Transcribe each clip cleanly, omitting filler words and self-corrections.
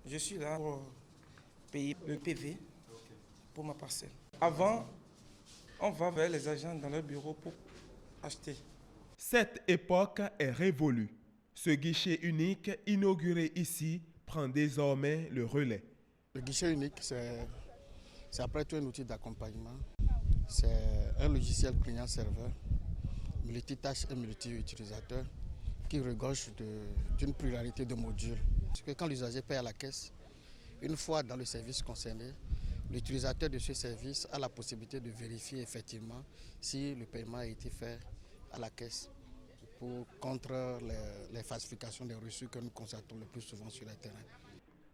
Je suis là pour payer le PV pour ma parcelle. Avant, on va vers les agents dans leur bureau pour acheter. Cette époque est révolue. Ce guichet unique inauguré ici prend désormais le relais. Le guichet unique, c'est après tout un outil d'accompagnement. C'est un logiciel client-serveur, multitâche et multi-utilisateur qui regorge d'une pluralité de modules. Parce que quand l'usager paie à la caisse, une fois dans le service concerné, l'utilisateur de ce service a la possibilité de vérifier effectivement si le paiement a été fait à la caisse contre les falsifications des reçus que nous constatons le plus souvent sur le terrain.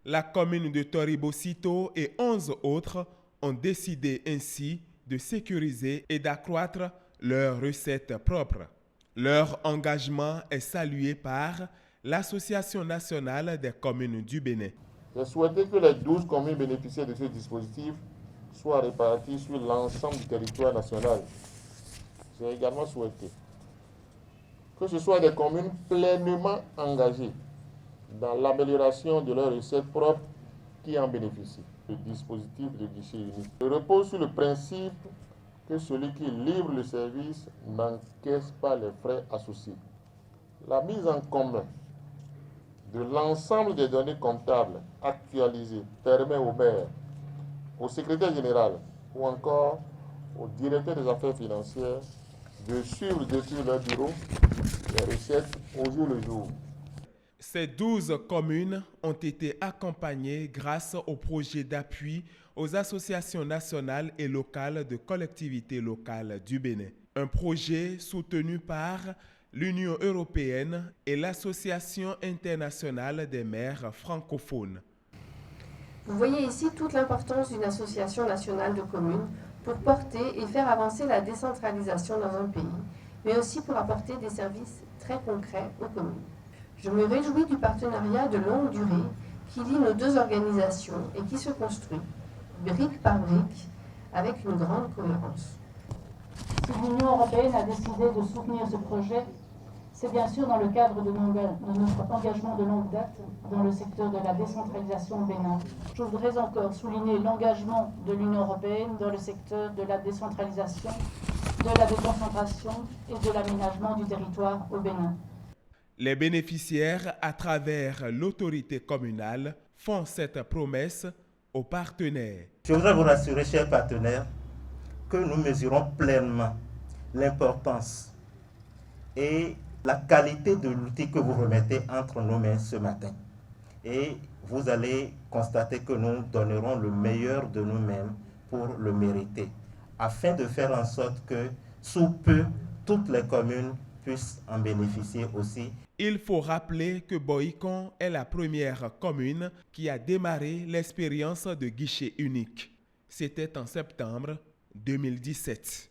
La commune de Toribocito et 11 autres ont décidé ainsi de sécuriser et d'accroître leurs recettes propres. Leur engagement est salué par l'Association nationale des communes du Bénin. J'ai souhaité que les 12 communes bénéficiaires de ce dispositif soient réparties sur l'ensemble du territoire national. J'ai également souhaité que ce soit des communes pleinement engagées dans l'amélioration de leurs recettes propres qui en bénéficient. Le dispositif de guichet unique repose sur le principe que celui qui livre le service n'encaisse pas les frais associés. La mise en commun de l'ensemble des données comptables actualisées permet au maire, au secrétaire général ou encore au directeur des affaires financières de suivre depuis leur bureau les recettes au jour le jour. Ces 12 communes ont été accompagnées grâce au projet d'appui aux associations nationales et locales de collectivités locales du Bénin. Un projet soutenu par l'Union européenne et l'Association internationale des maires francophones. Vous voyez ici toute l'importance d'une association nationale de communes pour porter et faire avancer la décentralisation dans un pays, mais aussi pour apporter des services très concrets aux communes. Je me réjouis du partenariat de longue durée qui lie nos deux organisations et qui se construit, brique par brique, avec une grande cohérence. Si l'Union européenne a décidé de soutenir ce projet, c'est bien sûr dans le cadre de notre engagement de longue date dans le secteur de la décentralisation au Bénin. Je voudrais encore souligner l'engagement de l'Union européenne dans le secteur de la décentralisation, de la déconcentration et de l'aménagement du territoire au Bénin. Les bénéficiaires, à travers l'autorité communale, font cette promesse aux partenaires. Je voudrais vous rassurer, chers partenaires, que nous mesurons pleinement l'importance et la qualité de l'outil que vous remettez entre nos mains ce matin. Et vous allez constater que nous donnerons le meilleur de nous-mêmes pour le mériter, afin de faire en sorte que, sous peu, toutes les communes puissent en bénéficier aussi. Il faut rappeler que Boïcon est la première commune qui a démarré l'expérience de guichet unique. C'était en septembre 2017.